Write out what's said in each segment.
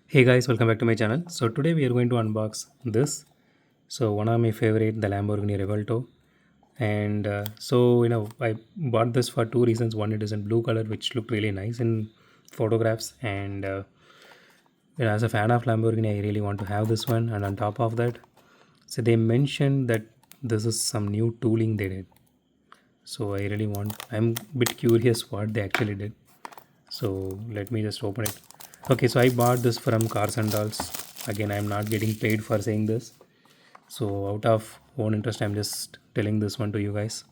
Hey guys, welcome back to my channel. So today we are going to unbox this. So one of my favorite, the Lamborghini Revuelto. And I bought this for two reasons. One, it is in blue color, which looked really nice in photographs. And as a fan of Lamborghini, I really want to have this one. And on top of that, so they mentioned that this is some new tooling they did. So I'm a bit curious what they actually did. So let me just open it. Okay, so I bought this from Cars and Dolls. Again, I'm not getting paid for saying this. So out of own interest, I'm just telling this one to you guys.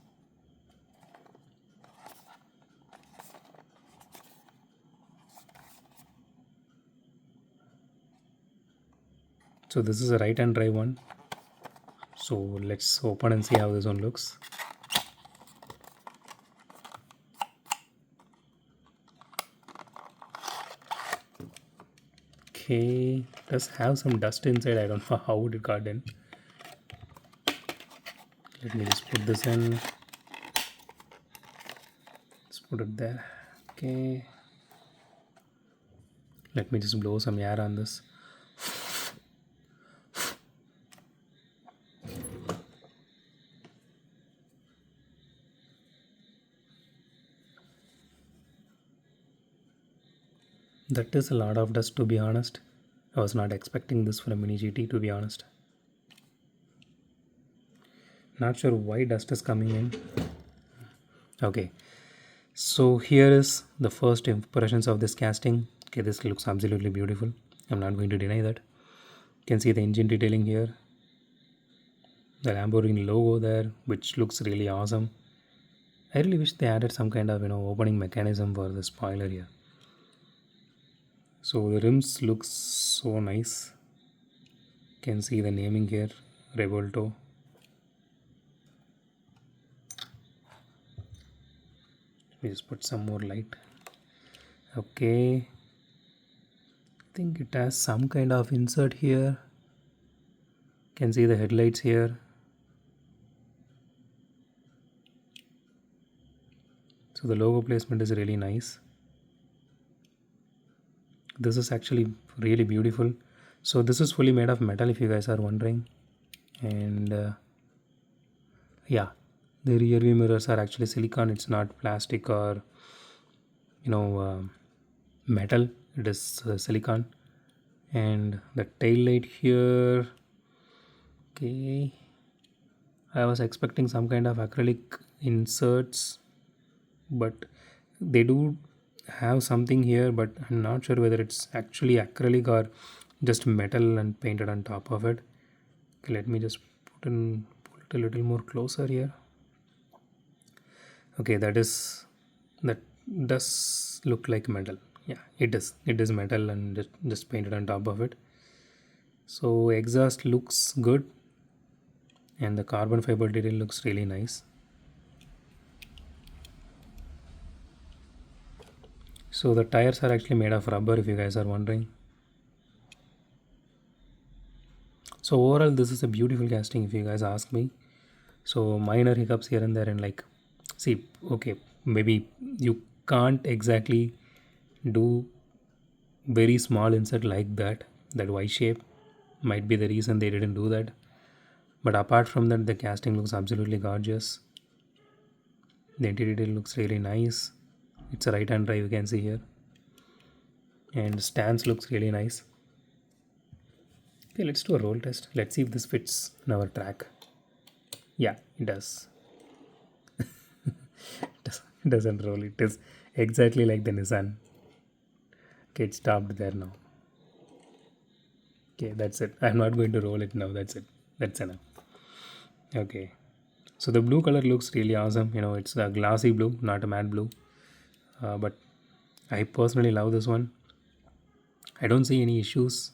So this is a right hand drive one. So let's open and see how this one looks. Okay, does have some dust inside. I don't know how it got in. Let me just put this in. Let's put it there. Okay. Let me just blow some air on this. That is a lot of dust, to be honest. I was not expecting this from MiniGT, to be honest. Not sure why dust is coming in. Okay, so here is the first impressions of this casting. Okay, this looks absolutely beautiful. I'm not going to deny that. You can see the engine detailing here, the Lamborghini logo there, which looks really awesome. I really wish they added some kind of opening mechanism for the spoiler here. So the rims looks so nice. You can see the naming here, Revolto. Let me just put some more light. Okay, I think it has some kind of insert here. You can see the headlights here. So the logo placement is really nice. This is actually really beautiful. So this is fully made of metal, if you guys are wondering. And yeah, the rear view mirrors are actually silicone. It's not plastic or you know uh, metal. It is silicone. And the tail light here. Okay, I was expecting some kind of acrylic inserts, but they do have something here, but I'm not sure whether it's actually acrylic or just metal and painted on top of it. Okay, let me just pull it a little more closer here. Okay, that does look like metal. Yeah, it is metal and just painted on top of it. So exhaust looks good, and the carbon fiber detail looks really nice. So the tires are actually made of rubber, if you guys are wondering. So overall, this is a beautiful casting, if you guys ask me. So minor hiccups here and there, and like, see, okay, maybe you can't exactly do very small insert like that. That Y shape might be the reason they didn't do that. But apart from that, the casting looks absolutely gorgeous. The interior detail looks really nice. It's a right hand drive, you can see here, and stance looks really nice. Okay, let's do a roll test. Let's see if this fits in our track. Yeah, it does. It doesn't roll. It is exactly like the Nissan. Okay, it stopped there now. Okay, that's it. I'm not going to roll it now. That's it. That's enough. Okay. So the blue color looks really awesome. It's a glassy blue, not a matte blue. But I personally love this one. I don't see any issues.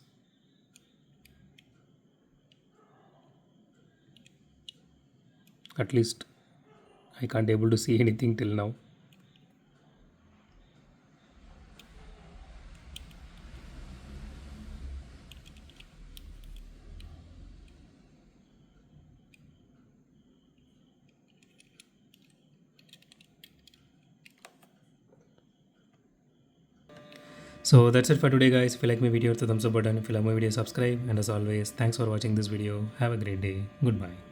At least I can't able to see anything till now. So that's it for today, guys. If you like my video, hit the thumbs up button. If you like my video, subscribe. And as always, thanks for watching this video. Have a great day. Goodbye.